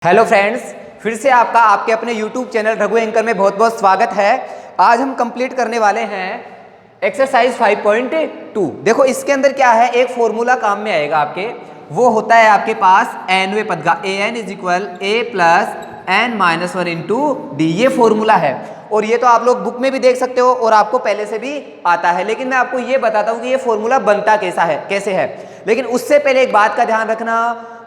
Hello friends, फिर से आपका आपके अपने YouTube चैनल रघु एंकर में बहुत बहुत स्वागत है। आज हम कंप्लीट करने वाले हैं एक्सरसाइज 5.2। देखो इसके अंदर क्या है, एक फॉर्मूला काम में आएगा आपके, वो होता है आपके पास nवें पद का an is equal a plus n minus 1 into d. ये फॉर्मूला है और ये तो आप लोग बुक में भी देख सकते हो और आपको पहले से भी आता है, लेकिन मैं आपको ये बताता हूँ कि ये फॉर्मूला बनता कैसे है। लेकिन उससे पहले एक बात का ध्यान रखना,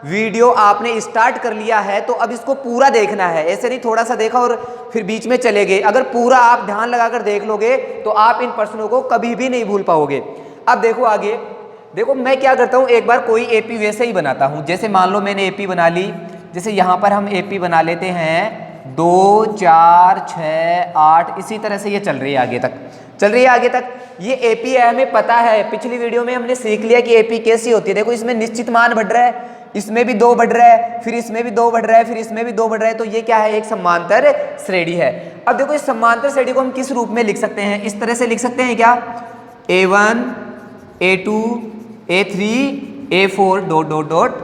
वीडियो आपने स्टार्ट कर लिया है तो अब इसको पूरा देखना है, ऐसे नहीं थोड़ा सा देखा और फिर बीच में चले गए। अगर पूरा आप ध्यान लगाकर देख लोगे तो आप इन प्रश्नों को कभी भी नहीं भूल पाओगे। अब देखो आगे, देखो मैं क्या करता हूँ, एक बार कोई एपी वैसे ही बनाता हूँ। जैसे मान लो मैंने एपी बना ली, जैसे यहाँ पर हम एपी बना लेते हैं 2 4 6 8, इसी तरह से ये चल रही है आगे तक ये एपी है, हमें पता है। पिछली वीडियो में हमने सीख लिया कि एपी कैसी होती है। देखो इसमें निश्चित मान बढ़ रहा है, इसमें भी 2 बढ़ रहा है, फिर इसमें भी 2 बढ़ रहा है, फिर इसमें भी 2 बढ़ रहा है, तो ये क्या है, एक समांतर श्रेणी है। अब देखो इस समांतर श्रेणी को हम किस रूप में लिख सकते हैं, इस तरह से लिख सकते हैं क्या, a1 a2 a3 a4 dot dot dot,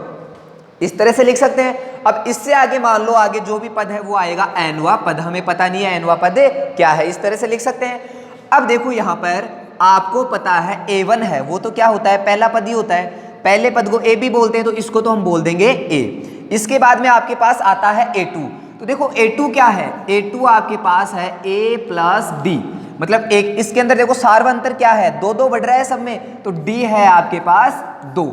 इस तरह से लिख सकते हैं। अब इससे आगे मान लो आगे जो भी पद है वो आएगा nवा पद, हमें पता नहीं है nवा पद क्या है, इस तरह से लिख सकते हैं। अब देखो यहाँ पर आपको पता है a1 है, वो तो क्या होता है, पहला पद ही होता है। पहले पद को a भी बोलते हैं तो इसको तो हम बोल देंगे a। इसके बाद में आपके पास आता है a2, तो देखो a2 क्या है, a2 आपके पास है a प्लस d, मतलब एक इसके अंदर देखो सार्वंतर क्या है, 2 2 बढ़ रहा है सब में, तो d है आपके पास 2।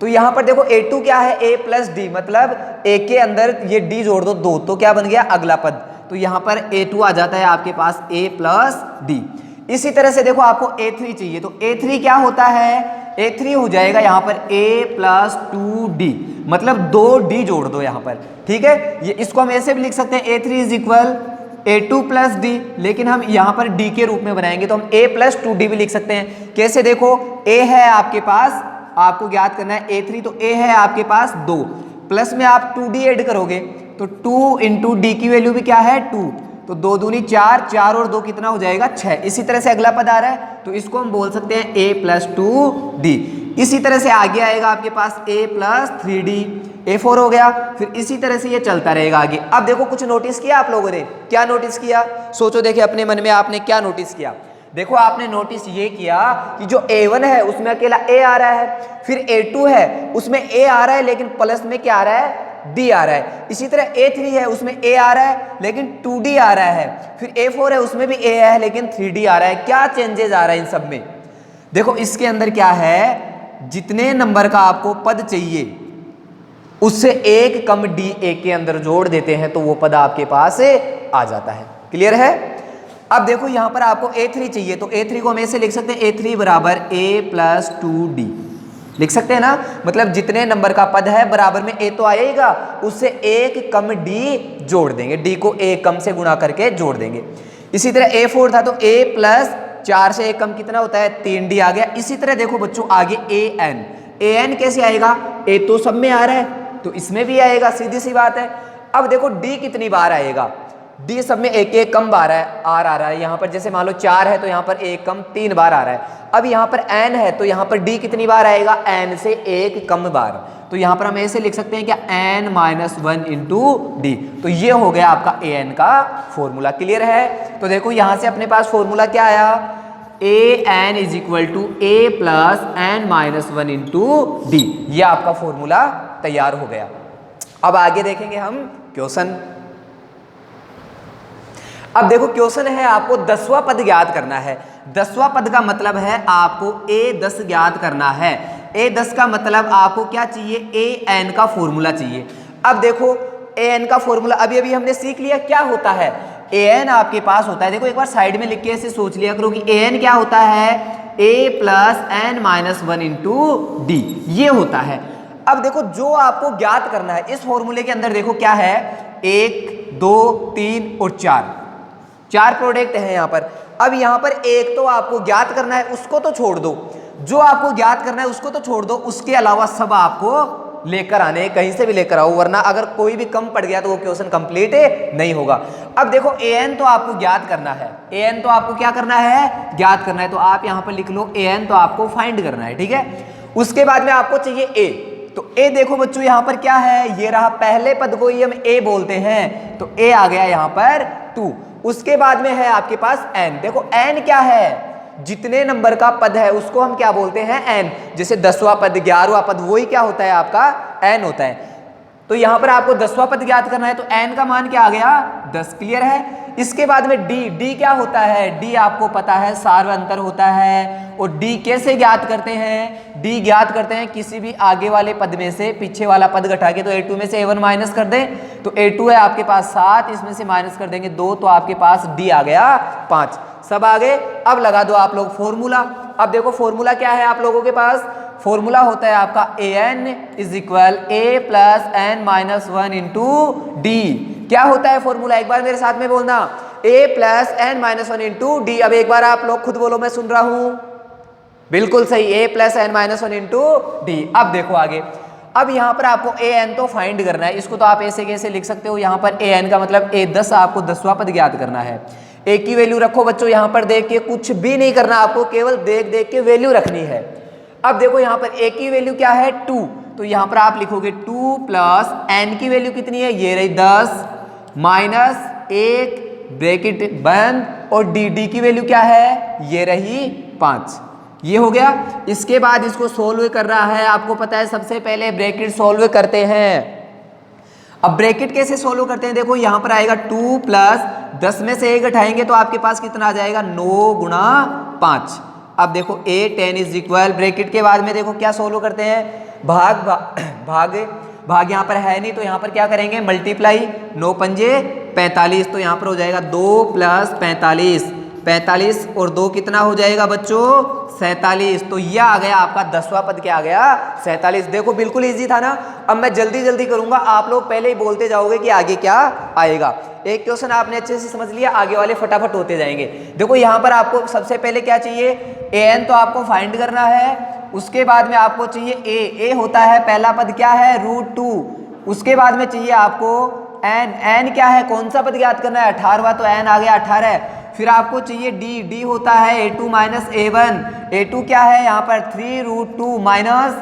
तो यहाँ पर देखो a2 क्या है, a प्लस डी, मतलब a के अंदर ये d जोड़ दो 2, तो क्या बन गया अगला पद, तो यहाँ पर a2 आ जाता है आपके पास a प्लस डी। इसी तरह से देखो आपको a3 चाहिए, तो a3 क्या होता है, a3 हो जाएगा यहाँ पर a प्लस 2d, मतलब 2d जोड़ दो यहाँ पर, ठीक है। ये इसको हम ऐसे भी लिख सकते हैं a3 is equal a2 plus D, लेकिन हम यहाँ पर d के रूप में बनाएंगे तो हम a प्लस 2d भी लिख सकते हैं। कैसे, देखो a है आपके पास, आपको ज्ञात करना है a3, तो a है आपके पास 2, प्लस में आप 2d ऐड करोगे तो 2 इंटू डी की वैल्यू भी क्या है 2, तो 2 दूनी 4, 4 और 2 कितना हो जाएगा 6। इसी तरह से अगला पद आ रहा है तो इसको हम बोल सकते हैं a प्लस 2d। इसी तरह से आगे आएगा आपके पास a प्लस 3d, a4 हो गया, फिर इसी तरह से ये चलता रहेगा आगे। अब देखो कुछ नोटिस किया आप लोगों ने, क्या नोटिस किया, सोचो देखिए अपने मन में आपने क्या नोटिस किया। देखो आपने नोटिस ये किया कि जो a1 है उसमें अकेला a आ रहा है, फिर a2 है उसमें a आ रहा है लेकिन प्लस में क्या आ रहा है, d आ रहा है। इसी तरह a3 है उसमें a आ रहा है लेकिन 2d आ रहा है, फिर a4 है उसमें भी a है लेकिन 3d आ रहा है। क्या चेंजेस आ रहा है इन सब में, देखो इसके अंदर क्या है, जितने नंबर का आपको पद चाहिए उससे एक कम d a के अंदर जोड़ देते हैं तो वो पद आपके पास आ जाता है। क्लियर है। अब देखो यहाँ पर आपको a3 चाहिए, तो a3 को हम ऐसे लिख सकते हैं a3 बराबर a प्लस 2d, लिख सकते हैं ना, मतलब जितने नंबर का पद है बराबर में a तो आएगा, उससे एक कम d जोड़ देंगे, d को एक कम से गुणा करके जोड़ देंगे। इसी तरह a4 था तो a प्लस 4 से एक कम कितना होता है 3d आ गया। इसी तरह देखो बच्चों आगे an कैसे आएगा, a तो सब में आ रहा है तो इसमें भी आएगा, सीधी सी बात है। अब देखो d कितनी बार आएगा, d सब में एक एक कम बार है, r आ रहा है यहाँ पर, जैसे मान लो 4 है तो यहाँ पर एक कम 3 बार आ रहा है। अब यहाँ पर n है तो यहाँ पर d कितनी बार आएगा, n से एक कम बार, तो यहाँ पर हम ऐसे लिख सकते हैं क्या n माइनस 1 इंटू डी। तो ये हो गया आपका an का फॉर्मूला। क्लियर है। तो देखो यहाँ से अपने पास फॉर्मूला क्या आया, an is equal to a plus n minus 1 into d, ये आपका फॉर्मूला तैयार हो गया। अब आगे देखेंगे हम क्वेश्चन। अब देखो क्वेश्चन है, आपको 10वां पद ज्ञात करना है। 10वां पद का मतलब है आपको a10 ज्ञात करना है। a10 का मतलब आपको क्या चाहिए, an का फॉर्मूला चाहिए। अब देखो an का फॉर्मूला अभी अभी हमने सीख लिया क्या होता है, an आपके पास होता है, देखो एक बार साइड में लिख के ऐसे सोच लिया करो कि an क्या होता है, a plus n minus 1 into d, ये होता है। अब देखो जो आपको ज्ञात करना है इस फॉर्मूले के अंदर, देखो क्या है, 1 2 3 और 4 प्रोडक्ट है यहाँ पर। अब यहाँ पर एक तो आपको ज्ञात करना है, उसको तो छोड़ दो, जो आपको ज्ञात करना है उसको तो छोड़ दो, उसके अलावा सब आपको लेकर आने, कहीं से भी लेकर आओ, वरना अगर कोई भी कम पड़ गया तो वो क्वेश्चन कंप्लीट नहीं होगा। अब देखो an तो आपको ज्ञात करना है, an तो आपको क्या करना है, ज्ञात करना है, तो आप यहाँ पर लिख लो an तो आपको फाइंड करना है, ठीक है। उसके बाद में आपको चाहिए तो ए देखो बच्चों यहाँ पर क्या है, ये रहा पहले पद को ही हम ए बोलते हैं, तो ए आ गया यहाँ पर 2। उसके बाद में है आपके पास एन। देखो एन क्या है, जितने नंबर का पद है उसको हम क्या बोलते हैं, एन। जैसे 10वां पद, 11वां पद, वही क्या होता है आपका एन होता है। तो यहां पर आपको 10वां पद ज्ञात करना है, तो एन का मान क्या आ गया 10। क्लियर है। इसके बाद में डी, डी क्या होता है, डी आपको पता है सार्वअंतर होता है। और डी कैसे ज्ञात करते हैं, डी ज्ञात करते हैं किसी भी आगे वाले पद में से पीछे वाला पद घटा के, तो a2 में से a1 माइनस कर दें तो a2 है आपके पास 7, इसमें से माइनस कर देंगे 2, तो आपके पास डी आ गया 5। सब आगे। अब लगा दो आप लोग फॉर्मूला। अब देखो फॉर्मूला क्या है आप लोगों के पास, फॉर्मूला होता है आपका an is equal a plus n minus 1 into D. क्या होता है फॉर्मूला, एक बार मेरे साथ में बोलना, a plus n minus 1 into D. अब एक बार आप लोग खुद बोलो, मैं सुन रहा हूं। बिल्कुल सही, a plus n minus 1 into D. अब देखो आगे, अब यहाँ पर आपको an तो फाइंड करना है, इसको तो आप ऐसे कैसे लिख सकते हो, यहाँ पर an का मतलब a10, आपको 10वां पद ज्ञात करना है। a की वैल्यू रखो बच्चों, यहाँ पर देख के कुछ भी नहीं करना आपको, केवल देख देख के वैल्यू रखनी है। अब देखो यहाँ पर a की वैल्यू क्या है 2, तो यहाँ पर आप लिखोगे 2 प्लस n की वैल्यू कितनी है, ये रही 10 माइनस 1 ब्रैकेट बंद, और डी की वैल्यू क्या है, ये रही 5। ये हो गया। इसके बाद इसको सोल्व कर रहा है, आपको पता है सबसे पहले ब्रैकेट सोल्व करते हैं। अब ब्रैकेट कैसे सोल्व करते हैं, देखो यहाँ पर आएगा 2 प्लस 10 में से 1 घटाएंगे तो आपके पास कितना आ जाएगा 9 गुणा 5। अब देखो a 10 इज इक्वल, ब्रैकेट के बाद में देखो क्या सोल्व करते हैं, भाग यहाँ पर है नहीं, तो यहाँ पर क्या करेंगे मल्टीप्लाई, 9 पंजे 45, तो यहाँ पर हो जाएगा 2 प्लस 45 और 2 कितना हो जाएगा बच्चों 47। तो यह आ गया आपका 10वां पद, क्या आ गया 47। देखो बिल्कुल इजी था ना। अब मैं जल्दी जल्दी करूंगा, आप लोग पहले ही बोलते जाओगे कि आगे क्या आएगा। एक क्वेश्चन आपने अच्छे से समझ लिया, आगे वाले फटाफट होते जाएंगे। देखो यहाँ पर आपको सबसे पहले क्या चाहिए, an तो आपको फाइंड करना है। उसके बाद में आपको चाहिए a होता है पहला पद क्या है √2। उसके बाद में चाहिए आपको n क्या है, कौन सा पद ज्ञात करना है 18वां, तो n आ गया 18। फिर आपको चाहिए d होता है a2 माइनस a1 क्या है यहाँ पर 3√2 माइनस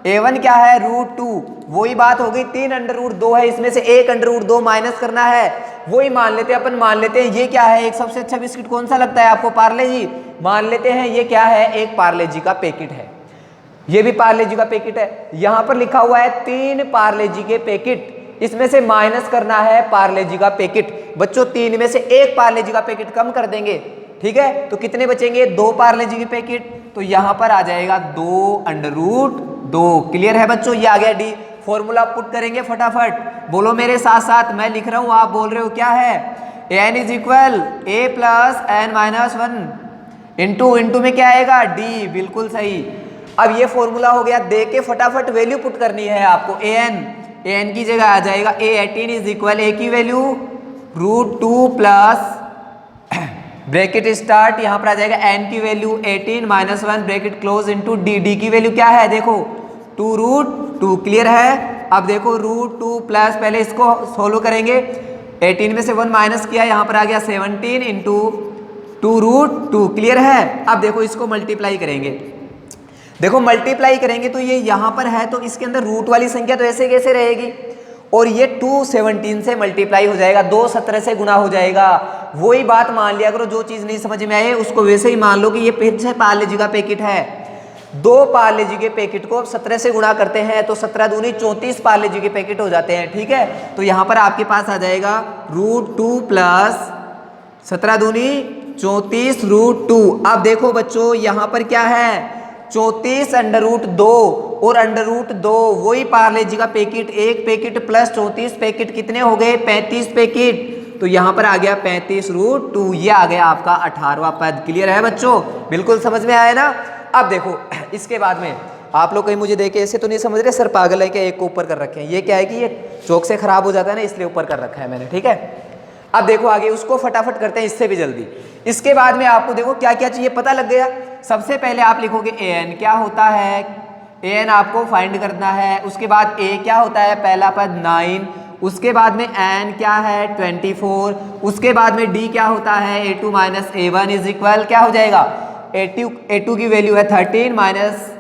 a1 क्या है √2। वही बात हो गई, 3√2 है, इसमें से 1√2 माइनस करना है। वही मान लेते हैं अपन, मान लेते हैं ये क्या है, एक सबसे अच्छा बिस्किट कौन सा लगता है आपको, पार्ले जी। मान लेते हैं ये क्या है, एक पार्ले जी का पैकेट है, ये भी पार्ले जी का पैकेट है। यहाँ पर लिखा हुआ है 3 पार्ले जी के पैकेट, इसमें से माइनस करना है पार्ले जी का पैकेट। बच्चों 3 में से 1 पार्ले जी का पैकेट कम कर देंगे, ठीक है, तो कितने बचेंगे 2 पार्ले जी के पैकेट, तो यहाँ पर आ जाएगा 2√2। क्लियर है बच्चों, ये आ गया डी। फॉर्मूला पुट करेंगे फटाफट, बोलो मेरे साथ साथ, मैं लिख रहा हूँ आप बोल रहे हो, क्या है n is equal a plus n minus 1 into में क्या आएगा डी। बिल्कुल सही। अब ये फॉर्मूला हो गया, दे के फटाफट वैल्यू पुट करनी है आपको। an की जगह आ जाएगा a 18 इज इक्वल, a की वैल्यू √2 प्लस ब्रैकेट स्टार्ट, यहाँ पर आ जाएगा n की value 18 minus 1 bracket close into D की वैल्यू क्या है, देखो 2√2। क्लियर है। अब देखो √2 प्लस, पहले इसको सोल्व करेंगे, 18 में से 1 माइनस किया, यहाँ पर आ गया 17 इंटू 2√2। क्लियर है। अब देखो इसको मल्टीप्लाई करेंगे, देखो मल्टीप्लाई करेंगे तो ये यहाँ पर है, तो इसके अंदर रूट वाली संख्या तो ऐसे कैसे रहेगी, और ये 217 से मल्टीप्लाई हो जाएगा, 217 से गुना हो जाएगा। वही बात मान लिया करो, जो चीज़ नहीं समझ में आए उसको वैसे ही मान लो कि ये फिर से पार्ले जी का पैकेट है। 2 पार्ले जी के पैकेट को 17 से गुणा करते हैं तो 17 दूनी 34 पार्ले जी के पैकेट हो जाते हैं, ठीक है। तो यहाँ पर आपके पास आ जाएगा √2 प्लस 17 दूनी 34 √2। अब देखो बच्चों यहाँ पर क्या है 34 √2 और √2 वही पार्ले जी का पैकेट, एक पैकेट प्लस 34 पैकेट कितने हो गए 35 पैकेट। तो यहाँ पर आ गया 35√2, ये आ गया आपका 18वां पद। क्लियर है बच्चों, बिल्कुल समझ में आया ना। अब देखो इसके बाद में आप लोग कहीं मुझे देखे ऐसे तो नहीं समझ रहे, सर पागल है क्या, एक को ऊपर कर रखे हैं, ये क्या है कि ये चौक से खराब हो जाता है ना, इसलिए ऊपर कर रखा है मैंने, ठीक है। अब देखो आगे उसको फटाफट करते हैं, इससे भी जल्दी। इसके बाद में आपको देखो क्या क्या चाहिए पता लग गया। सबसे पहले आप लिखोगे an क्या होता है, an आपको फाइंड करना है। उसके बाद a क्या होता है, पहला पद 9। उसके बाद में n क्या है 24। उसके बाद में d क्या होता है a2 minus a1 is equal क्या हो जाएगा a2 की वैल्यू है 13 माइनस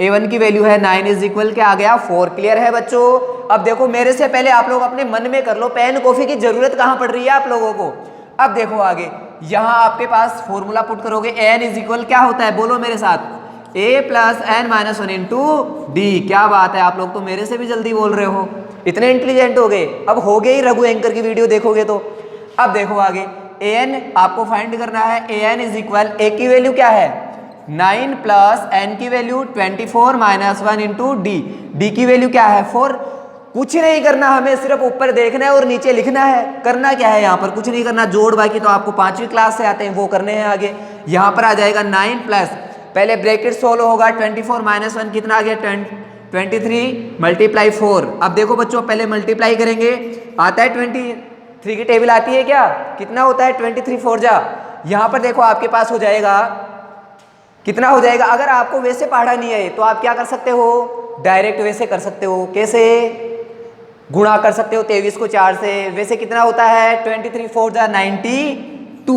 a1 की वैल्यू है 9 इज इक्वल क्या आ गया 4। क्लियर है बच्चों। अब देखो मेरे से पहले आप लोग अपने मन में कर लो, पेन कॉफी की जरूरत कहां पड़ रही है आप लोगों को। अब देखो आगे यहां आपके पास फॉर्मूला पुट करोगे, an इज इक्वल क्या होता है, बोलो मेरे साथ, a plus n minus 1 into D. क्या बात है, आप लोग तो मेरे से भी जल्दी बोल रहे हो, इतने इंटेलिजेंट हो गए। अब हो गए ही रघु एंकर की वीडियो देखोगे तो। अब देखो आगे an आपको फाइंड करना है, an इज इक्वल a की वैल्यू क्या है 9 प्लस n की value 24 minus 1 into D. D की वैल्यू क्या है 4। कुछ नहीं करना, हमें सिर्फ ऊपर देखना है और नीचे लिखना है। करना क्या है यहाँ पर, कुछ नहीं करना, जोड़ बाकी तो आपको 5वीं क्लास से आते हैं वो करने हैं आगे। यहाँ पर आ जाएगा 9 प्लस, पहले ब्रैकेट सोल्व होगा, 24 माइनस 1 कितना आ गया 23 मल्टीप्लाई 4। अब देखो बच्चों पहले मल्टीप्लाई करेंगे, आता है 23 की टेबल आती है क्या, कितना होता है 23 4 जा। यहाँ पर देखो आपके पास हो जाएगा कितना हो जाएगा। अगर आपको वैसे पढ़ा नहीं है तो आप क्या कर सकते हो, डायरेक्ट वैसे कर सकते हो। कैसे, गुणा कर सकते हो 23 को 4 से। वैसे कितना होता है 23 4 जा 92।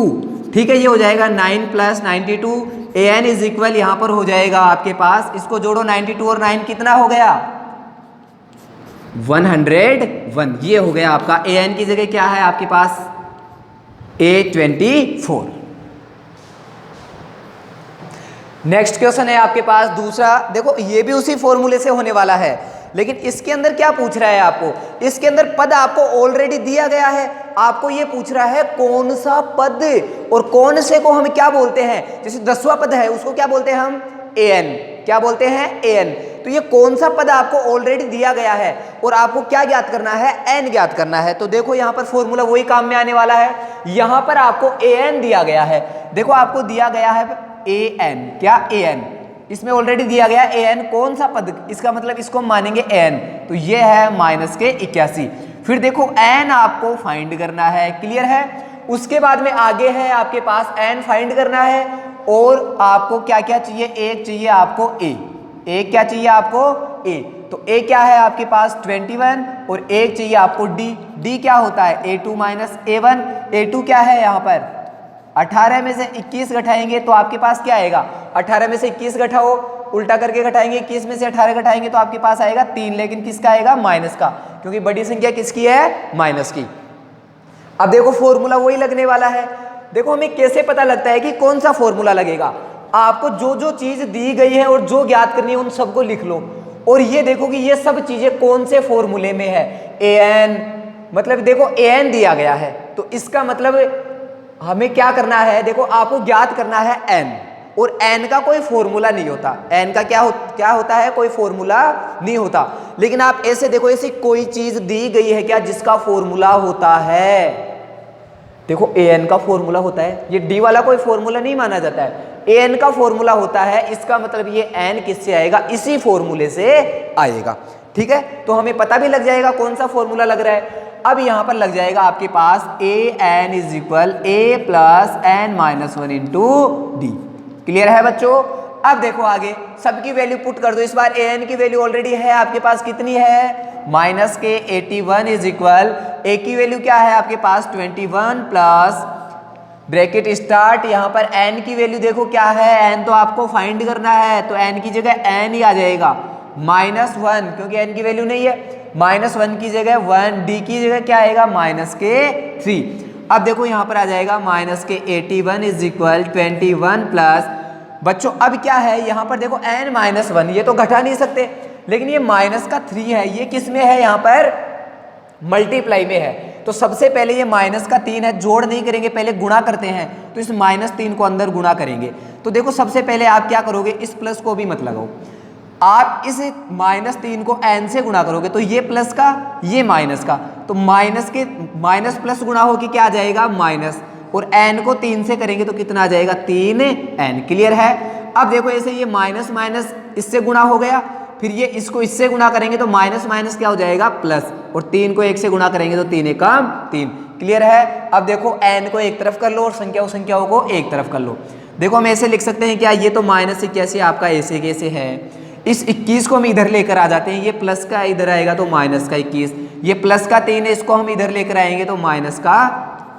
ठीक है, ये हो जाएगा 9 प्लस 92। an इज इक्वल यहाँ पर हो जाएगा आपके पास, इसको जोड़ो 92 और 9 कितना हो गया 101। ये हो गया आपका, an की जगह क्या है आपके पास A24। नेक्स्ट क्वेश्चन है आपके पास दूसरा, देखो ये भी उसी फॉर्मूले से होने वाला है, लेकिन इसके अंदर क्या पूछ रहा है आपको, इसके अंदर पद आपको ऑलरेडी दिया गया है। आपको ये पूछ रहा है कौन सा पद, और कौन से को हम क्या बोलते हैं, जैसे 10वां पद है उसको क्या बोलते हैं हम an, क्या बोलते हैं an। तो ये कौन सा पद आपको ऑलरेडी दिया गया है और आपको क्या ज्ञात करना है, n ज्ञात करना है। तो देखो यहाँ पर फॉर्मूला वही काम में आने वाला है। यहाँ पर आपको an दिया गया है, देखो आपको दिया गया है an, क्या an, इसमें ऑलरेडी दिया गया an, कौन सा पद, इसका मतलब इसको मानेंगे n, तो ये है माइनस के 81। फिर देखो n आपको फाइंड करना है। क्लियर है, उसके बाद में आगे है आपके पास n फाइंड करना है, और आपको क्या क्या चाहिए, एक चाहिए आपको a, एक क्या चाहिए आपको a, तो a क्या है आपके पास 21, और एक चाहिए आपको d, d क्या होता है a2 माइनस a1। a2 क्या है यहाँ पर 18 में से 21 घटाएंगे तो आपके पास क्या आएगा, 18 में से 21 घटाओ, उल्टा करके घटाएंगे, 21 में से 18 घटाएंगे तो आपके पास आएगा 3, लेकिन किसका आएगा माइनस का, क्योंकि बड़ी संख्या किसकी है माइनस की। अब देखो फॉर्मूला वही लगने वाला है। देखो हमें कैसे पता लगता है कि कौन सा फॉर्मूला लगेगा, आपको जो जो चीज दी गई है और जो ज्ञात करनी है उन सबको लिख लो, और ये देखो कि ये सब चीजें कौन से फॉर्मूले में है। an, मतलब देखो an दिया गया है, तो इसका मतलब हमें क्या करना है, देखो आपको ज्ञात करना है n, और n का कोई फॉर्मूला नहीं होता, n का क्या होता है, कोई फॉर्मूला नहीं होता। लेकिन आप ऐसे देखो, ऐसी कोई चीज दी गई है क्या जिसका फॉर्मूला होता है, देखो an का फॉर्मूला होता है, ये d वाला कोई फॉर्मूला नहीं माना जाता है, an का फॉर्मूला होता है। इसका मतलब ये n किससे आएगा, इसी फॉर्मूले से आएगा। ठीक है, तो हमें पता भी लग जाएगा कौन सा फॉर्मूला लग रहा है। अब यहां पर लग जाएगा आपके पास an is equal a plus n minus 1 into D. Clear है बच्चों। अब देखो आगे सबकी वैल्यू पुट कर दो, इस बार an की वैल्यू ऑलरेडी है आपके पास, कितनी है माइनस के 81 इज इक्वल, a की वैल्यू क्या है आपके पास 21 प्लस ब्रैकेट स्टार्ट, यहाँ पर n की वैल्यू देखो क्या है, n तो आपको फाइंड करना है, तो n की जगह n ही आ जाएगा माइनस 1, क्योंकि n की वैल्यू नहीं है, माइनस 1 की जगह 1, d की जगह क्या आएगा माइनस के 3। अब देखो यहाँ पर आ जाएगा माइनस के 81 इज इक्वल 21 प्लस, बच्चों अब क्या है यहाँ पर देखो n माइनस 1, ये तो घटा नहीं सकते, लेकिन ये माइनस का 3 है, ये किस में है यहाँ पर मल्टीप्लाई में है। तो सबसे पहले ये माइनस का 3 है, जोड़ नहीं करेंगे, पहले गुणा करते हैं, तो इस माइनस 3 को अंदर गुणा करेंगे। तो देखो सबसे पहले आप क्या करोगे, इस प्लस को भी मत लगाओ, आप इस माइनस 3 को n से गुणा करोगे तो ये प्लस का ये माइनस का, तो माइनस के माइनस प्लस गुणा होके क्या आ जाएगा माइनस, और n को 3 से करेंगे तो कितना आ जाएगा 3n। क्लियर है। अब देखो ऐसे ये माइनस माइनस इससे गुणा हो गया, फिर ये इसको इससे गुणा करेंगे तो माइनस माइनस क्या हो जाएगा प्लस, और 3 को 1 से गुणा करेंगे तो 3 एकम 3। क्लियर है। अब देखो n को एक तरफ कर लो और संख्याओं को एक तरफ कर लो। देखो हम ऐसे लिख सकते हैं क्या, ये तो माइनस 81 आपका ऐसे कैसे है, इस 21 को हम इधर लेकर आ जाते हैं, ये प्लस का इधर आएगा तो माइनस का 21, ये प्लस का 3 है, इसको हम इधर लेकर आएंगे तो माइनस का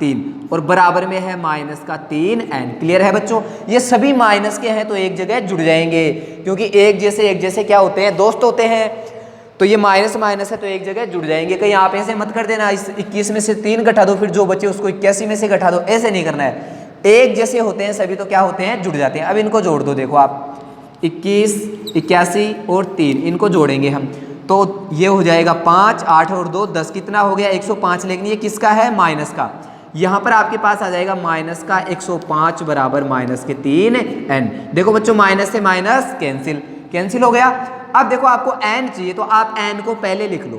3, और बराबर में है माइनस का 3n। क्लियर है बच्चों, ये सभी माइनस के हैं तो एक जगह जुड़ जाएंगे। क्योंकि एक जैसे क्या होते हैं, दोस्त होते हैं। तो ये माइनस माइनस है तो एक जगह जुड़ जाएंगे। कहीं आप ऐसे मत कर देना, इस 21 में से 3 घटा दो, फिर जो बचे उसको 81 में से घटा दो, ऐसे नहीं करना है। एक जैसे होते हैं सभी तो क्या होते हैं, जुड़ जाते हैं। अब इनको जोड़ दो, देखो आप 21, 81 और 3 इनको जोड़ेंगे हम, तो ये हो जाएगा 5, 8 और 2 10, कितना हो गया 105। लेकिन ये किसका है, माइनस का। यहाँ पर आपके पास आ जाएगा माइनस का 105 बराबर माइनस के 3n। देखो बच्चों माइनस से माइनस कैंसिल हो गया। अब देखो आपको n चाहिए तो आप n को पहले लिख लो।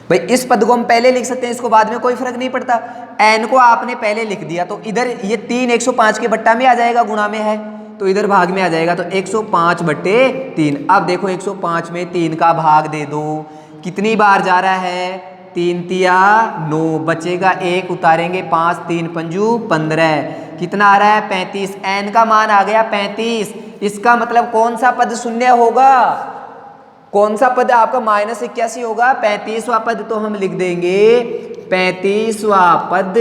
भाई इस पद को हम पहले लिख सकते हैं, इसको बाद में कोई फर्क नहीं पड़ता। n को आपने पहले लिख दिया तो इधर ये 3 105 के बट्टा में आ जाएगा, गुणा में है तो इधर भाग में आ जाएगा, तो 105 बट्टे 3। अब देखो 105 में 3 का भाग दे दो, कितनी बार जा रहा है, 3 तिया 9, बचेगा 1, उतारेंगे 5, 3 पंजू 15, कितना आ रहा है 35। n का मान आ गया 35। इसका मतलब कौन सा पद शून्य होगा, कौन सा पद आपका -81 होगा, 35वां पद। तो हम लिख देंगे 35वां पद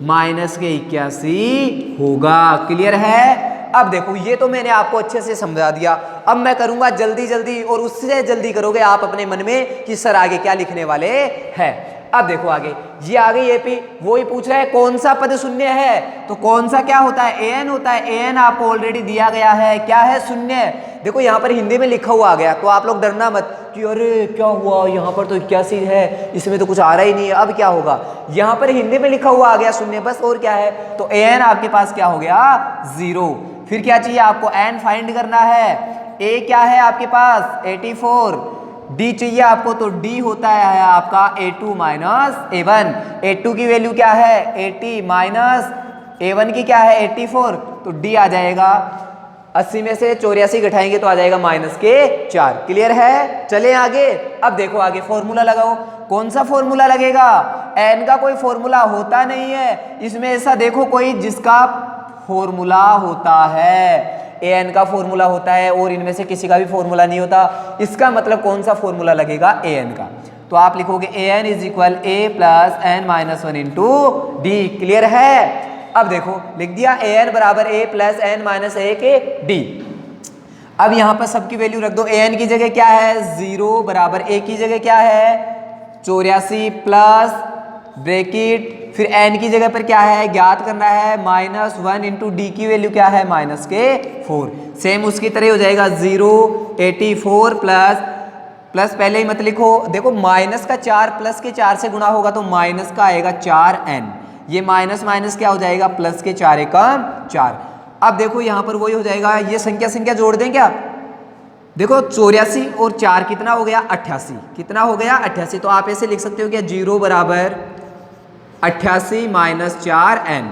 -81 होगा। क्लियर है। अब देखो ये तो मैंने आपको अच्छे से समझा दिया। अब मैं करूंगा जल्दी जल्दी, और उससे जल्दी करोगे आप अपने मन में कि सर आगे क्या लिखने वाले हैं। अब देखो आगे, ये आगे ये पी वो ही पूछ रहा है कौन सा पद शून्य है, तो कौन सा क्या होता है, an होता है। an आपको ऑलरेडी दिया गया है, क्या है, शून्य। देखो यहाँ पर हिंदी में लिखा हुआ आ गया, तो आप लोग डरना मत कि अरे क्या हुआ, यहाँ पर तो 81 है, इसमें तो कुछ आ रहा ही नहीं है, अब क्या होगा। यहाँ पर हिंदी में लिखा हुआ आ गया शून्य, बस और क्या है। तो an आपके पास क्या हो गया, 0। फिर क्या चाहिए आपको, n फाइंड करना है। a क्या है आपके पास 84, d चाहिए आपको, तो d होता है आपका a2 माइनस a1। a2 की वैल्यू क्या है 80 माइनस a1 की क्या है 84, तो d आ जाएगा 80 में से 84 घटाएंगे तो आ जाएगा -4। क्लियर है। चले आगे। अब देखो आगे फॉर्मूला लगाओ। कौन सा फॉर्मूला लगेगा, n का कोई फॉर्मूला होता नहीं है इसमें। ऐसा देखो कोई जिसका फॉर्मूला होता है, an का फॉर्मूला होता है और इनमें से किसी का भी फॉर्मूला नहीं होता। इसका मतलब कौन सा फॉर्मूला लगेगा, an का। तो आप लिखोगे an is equal a plus n minus 1 into D. Clear है। अब देखो लिख दिया an बराबर a plus n minus 1 d। अब यहाँ पर सबकी वैल्यू रख दो। an की जगह क्या है 0 बराबर a की जगह क्या है 84 प्लस ब्रैकेट, फिर n की जगह पर क्या है ज्ञात करना है -1 इंटू डी की वैल्यू क्या है -4। सेम उसकी तरह हो जाएगा 0 84 प्लस पहले ही मत लिखो। देखो माइनस का 4 प्लस के 4 से गुणा होगा तो माइनस का आएगा 4n। ये माइनस माइनस क्या हो जाएगा प्लस के 4 एकम 4। अब देखो यहाँ पर वही हो जाएगा, ये संख्या जोड़ दें क्या। देखो 84 और 4 कितना हो गया 88, कितना हो गया 88। तो आप ऐसे लिख सकते हो क्या 0 बराबर 88 माइनस 4n।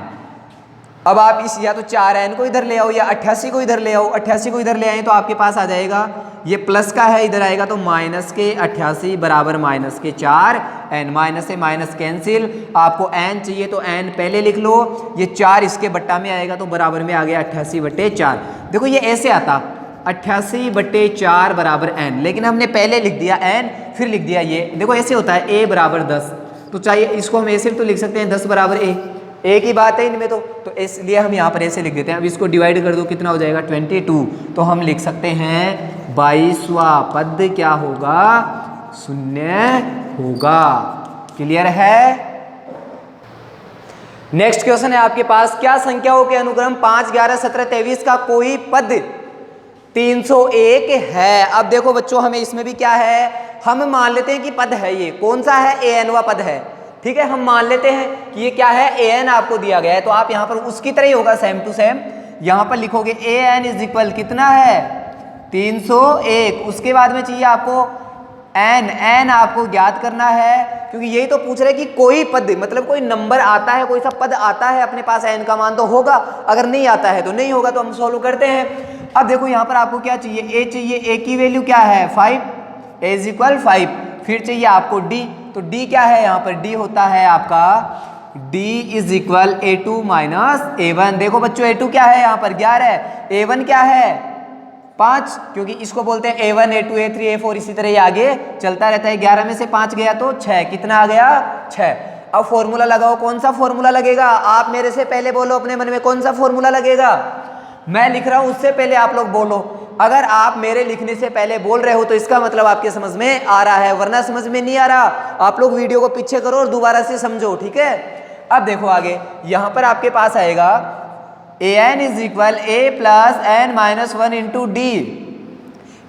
अब आप इस या तो 4n को इधर ले आओ या 88 को इधर ले आओ। 88 को इधर ले आए तो आपके पास आ जाएगा, ये प्लस का है इधर आएगा तो माइनस के 88 बराबर माइनस के 4n। माइनस से माइनस कैंसिल, आपको n चाहिए तो n पहले लिख लो, ये 4 इसके बट्टा में आएगा तो बराबर में आ गया 88/4। देखो ये ऐसे आता 88/4 बराबर n, लेकिन हमने पहले लिख दिया n फिर लिख दिया ये। देखो ऐसे होता है a बराबर 10, तो चाहिए इसको हम ऐसे तो लिख सकते हैं 10 बराबर a, एक ही बात है इनमें तो इसलिए हम यहाँ पर ऐसे लिख देते हैं। अब इसको डिवाइड कर दो कितना हो जाएगा 22, तो हम लिख सकते हैं 22वां पद क्या होगा शून्य होगा। क्लियर है। नेक्स्ट क्वेश्चन है आपके पास, क्या संख्याओं के अनुक्रम 5, 11, 17, 23 का कोई पद 301 है। अब देखो बच्चों हमें इसमें भी क्या है, हम मान लेते हैं कि पद है, ये कौन सा है an पद है। ठीक है, हम मान लेते हैं कि ये क्या है an आपको दिया गया है, तो आप यहाँ पर उसकी तरह ही होगा सेम टू सेम। यहाँ पर लिखोगे an इज इक्वल कितना है 301, उसके बाद में चाहिए आपको n आपको ज्ञात करना है, क्योंकि यही तो पूछ रहे हैं कि कोई पद मतलब कोई नंबर आता है, कोई सा पद आता है अपने पास n का मान तो होगा, अगर नहीं आता है तो नहीं होगा। तो हम सॉल्व करते हैं। अब देखो यहाँ पर आपको क्या चाहिए, a चाहिए, a की वैल्यू क्या है 5, a इज इक्वल 5। फिर चाहिए आपको d, तो d क्या है यहाँ पर, d होता है आपका d is equal a2 minus a1। देखो बच्चों a2 क्या है यहाँ पर 11, a1 क्या है 5, क्योंकि इसको बोलते हैं a1 a2 a3 a4 इसी तरह ये आगे चलता रहता है। 11 में से 5 गया तो 6, कितना आ गया 6। अब फॉर्मूला लगाओ, कौन सा फॉर्मूला लगेगा, आप मेरे से पहले बोलो अपने मन में कौन सा फॉर्मूला लगेगा। मैं लिख रहा हूं उससे पहले आप लोग बोलो। अगर आप मेरे लिखने से पहले बोल रहे हो तो इसका मतलब आपके समझ में आ रहा है, वरना समझ में नहीं आ रहा। आप लोग वीडियो को पीछे करो और दोबारा से समझो, ठीक है। अब देखो आगे, यहां पर आपके पास आएगा an is equal a plus n minus 1 into d.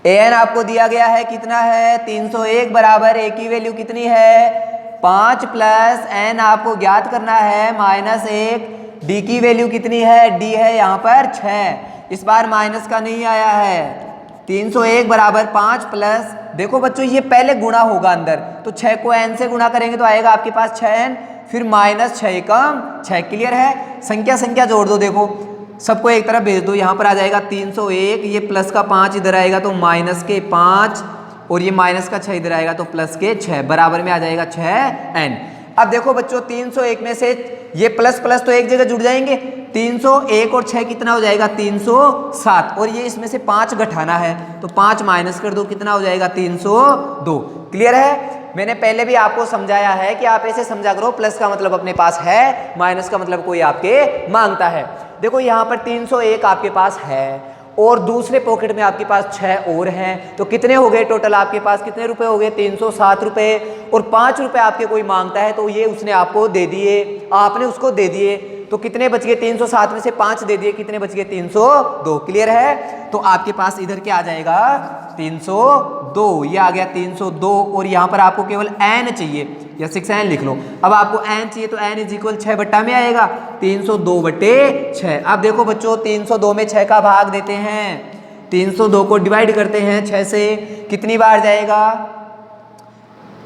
an आपको दिया गया है कितना है 301 बराबर a की वैल्यू कितनी है 5 प्लस n आपको ज्ञात करना है -1, d की वैल्यू कितनी है d है यहाँ पर 6, इस बार माइनस का नहीं आया है। 301 बराबर 5 प्लस, देखो बच्चों ये पहले गुणा होगा अंदर, तो 6 को n से गुणा करेंगे तो आएगा आपके पास 6n, फिर -6 कम 6। क्लियर है, संख्या संख्या जोड़ दो, देखो सबको एक तरफ भेज दो, यहाँ पर आ जाएगा 301, ये प्लस का 5 इधर आएगा तो माइनस के 5, और ये माइनस का 6 इधर आएगा तो प्लस के 6, बराबर में आ जाएगा 6n। अब देखो बच्चों 301 में से ये प्लस प्लस तो एक जगह जुड़ जाएंगे, 301 और 6 कितना हो जाएगा 307, और ये इसमें से 5 घटाना है तो 5 माइनस कर दो, कितना हो जाएगा 302। क्लियर है, मैंने पहले भी आपको समझाया है कि आप ऐसे समझा करो, प्लस का मतलब अपने पास है, माइनस का मतलब कोई आपके मांगता है। देखो यहाँ पर 301 आपके पास है और दूसरे पॉकेट में आपके पास 6 और हैं, तो कितने हो गए टोटल आपके पास, कितने रुपए हो गए 307 रुपए, और 5 रुपए आपके कोई मांगता है तो ये उसने आपको दे दिए, आपने उसको दे दिए, तो कितने बच गए 307 में से 5 दे दिए, कितने बच गए 302। क्लियर है, तो आपके पास इधर क्या आ जाएगा 302, ये आ गया 302, और यहाँ पर आपको केवल n चाहिए या 6n लिख लो। अब आपको n चाहिए तो n इज इक्वल 6 बट्टा में आएगा 302 बट्टे 6। अब देखो बच्चों 302 में 6 का भाग देते हैं, 302 को डिवाइड करते हैं 6 से, कितनी बार जाएगा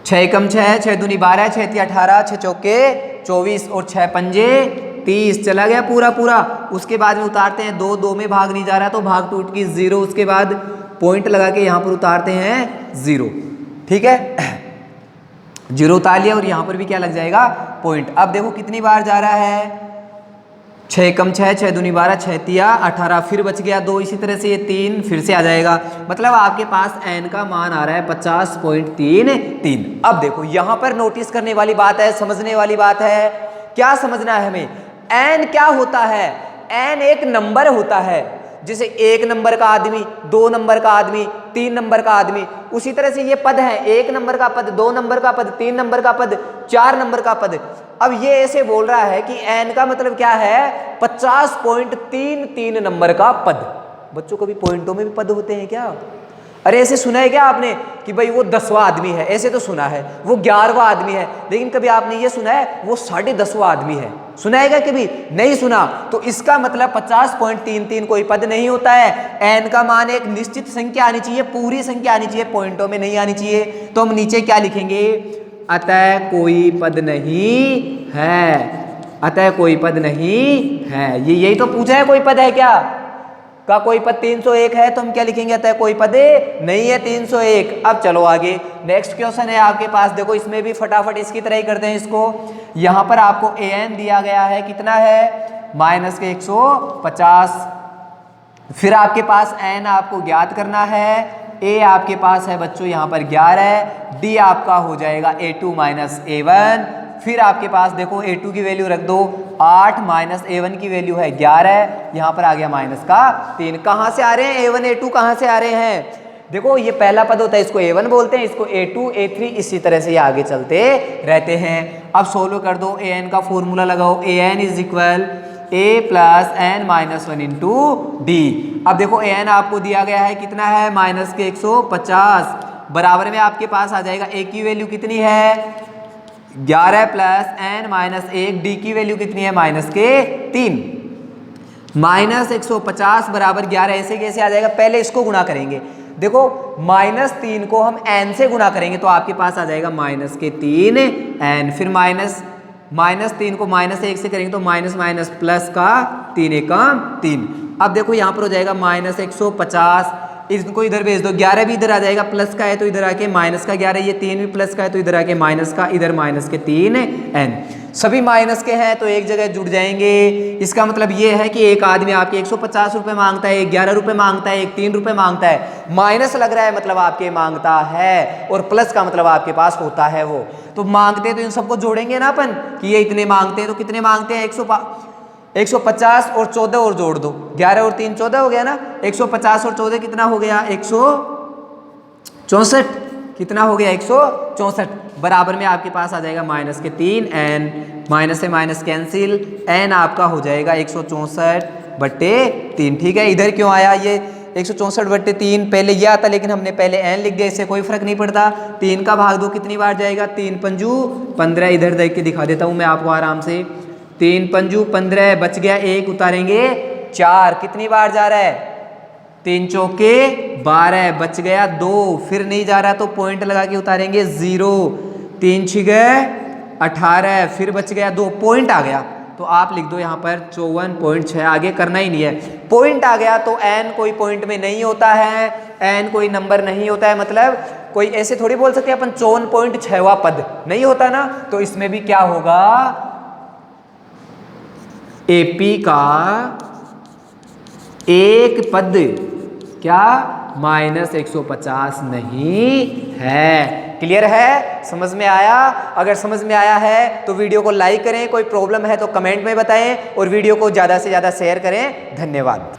6 कम 6, 6 दूनी 12, 6 ती 18, 6 चौके 24 और 6 पंजे 30, चला गया पूरा पूरा। उसके बाद में उतारते हैं 2, 2 में भाग नहीं जा रहा तो भाग टूट की 0, उसके बाद पॉइंट लगा के यहाँ पर उतारते हैं 0, ठीक है 0 उतार लिया, और यहाँ पर भी क्या लग जाएगा पॉइंट। अब देखो कितनी बार जा रहा है 6 कम 6, 6 दूनी 12, 6 तिया 18, फिर बच गया 2, इसी तरह से ये 3 फिर से आ जाएगा, मतलब आपके पास n का मान आ रहा है 50.33। अब देखो यहाँ पर नोटिस करने वाली बात है, समझने वाली बात है, क्या समझना है हमें, n क्या होता है, n एक नंबर होता है, जैसे 1 नंबर का आदमी, 2 नंबर का आदमी, 3 नंबर का आदमी, उसी तरह से ये पद है, 1 नंबर का पद, 2 नंबर का पद, 3 नंबर का पद, 4 नंबर का पद। अब ये ऐसे बोल रहा है कि n का मतलब क्या है 50.33 नंबर का पद। बच्चों कभी पॉइंटों में भी पद होते हैं क्या, अरे ऐसे सुना है क्या आपने कि भाई वो 10वां आदमी है, ऐसे तो सुना है, वो 11वां आदमी है, लेकिन कभी आपने ये सुना है वो 10.5वां आदमी है, सुना है क्या कभी, नहीं सुना। तो इसका मतलब 50.33 कोई पद नहीं होता है, n का मान एक निश्चित संख्या आनी चाहिए, पूरी संख्या आनी चाहिए, पॉइंटों में नहीं आनी चाहिए। तो हम नीचे क्या लिखेंगे, अतः कोई पद नहीं है, अतः कोई पद नहीं है, ये यही तो पूछा है, कोई पद है क्या, का कोई पद 301 है, तो हम क्या लिखेंगे, अतः कोई पद नहीं है 301। अब चलो आगे, नेक्स्ट क्वेश्चन है आपके पास, देखो इसमें भी फटाफट इसकी तरह ही करते हैं इसको। यहाँ पर आपको an दिया गया है, कितना है -150, फिर आपके पास n आपको ज्ञात करना है, a आपके पास है बच्चों यहाँ पर 11, d आपका हो जाएगा a2 -a1, फिर आपके पास देखो a2 की वैल्यू रख दो 8 -a1 की वैल्यू है 11, यहाँ पर आ गया माइनस का 3। कहाँ से आ रहे हैं a1 a2, कहाँ से आ रहे हैं, देखो ये पहला पद होता है, इसको a1 बोलते हैं, इसको a2 a3, इसी तरह से ये आगे चलते रहते हैं। अब सोल्व कर दो, an का फॉर्मूला लगाओ, an is equal a plus n minus 1 into D. अब देखो an आपको दिया गया है कितना है -150, बराबर में आपके पास आ जाएगा a की वैल्यू कितनी है 11 प्लस n माइनस 1, डी की वैल्यू कितनी है -3, -150 बराबर 11, ऐसे कैसे आ जाएगा, पहले इसको गुणा करेंगे, देखो -3 को हम n से गुणा करेंगे तो आपके पास आ जाएगा -3n, फिर -3 को -1 से करेंगे तो माइनस माइनस प्लस का 3 एकम 3। अब देखो यहाँ पर हो जाएगा -150, इसको इधर भेज दो, 11 भी इधर आ जाएगा, प्लस का है तो इधर आके माइनस का 11, ये 3 भी प्लस का है तो इधर आके माइनस का, इधर माइनस के 3n, सभी माइनस के हैं तो एक जगह जुड़ जाएंगे। इसका मतलब ये है कि एक आदमी आपके 150 रुपये मांगता है, एक 11 रुपये मांगता है, एक 3 रुपये मांगता है, माइनस लग रहा है मतलब आपके मांगता है, और प्लस का मतलब आपके पास होता है वो, तो मांगते तो इन सबको जोड़ेंगे ना अपन कि ये इतने मांगते हैं, तो कितने मांगते हैं 150 और 14 और जोड़ दो, 11 और 3 14 हो गया ना। 150 और 14 कितना हो गया? 164। कितना हो गया? 164। बराबर में आपके पास आ जाएगा माइनस के 3, एन माइनस से माइनस कैंसिल, एन आपका हो जाएगा 164/3। ठीक है, इधर क्यों आया ये 164/3? पहले ये आता लेकिन हमने पहले एन लिख दिया, इससे कोई फर्क नहीं पड़ता। 3 का भाग दो कितनी बार जाएगा? 3 पंजू 15। इधर देख के दिखा देता हूँ मैं आपको आराम से। 3 पंजू 15, बच गया 1, उतारेंगे 4। कितनी बार जा रहा है? 3 चौके 12, बच गया 2। फिर नहीं जा रहा तो पॉइंट लगा के उतारेंगे 0। 3 छिगे 18, फिर बच गया 2, पॉइंट आ गया तो आप लिख दो यहाँ पर 54.6। आगे करना ही नहीं है, पॉइंट आ गया तो एन कोई पॉइंट में नहीं होता है, एन कोई नंबर नहीं होता है। मतलब कोई ऐसे थोड़ी बोल सकते अपन 54.6वां पद नहीं होता ना। तो इसमें भी क्या होगा? एपी का एक पद क्या -150 नहीं है। क्लियर है? समझ में आया? अगर समझ में आया है तो वीडियो को लाइक करें, कोई प्रॉब्लम है तो कमेंट में बताएं और वीडियो को ज़्यादा से ज़्यादा शेयर करें। धन्यवाद।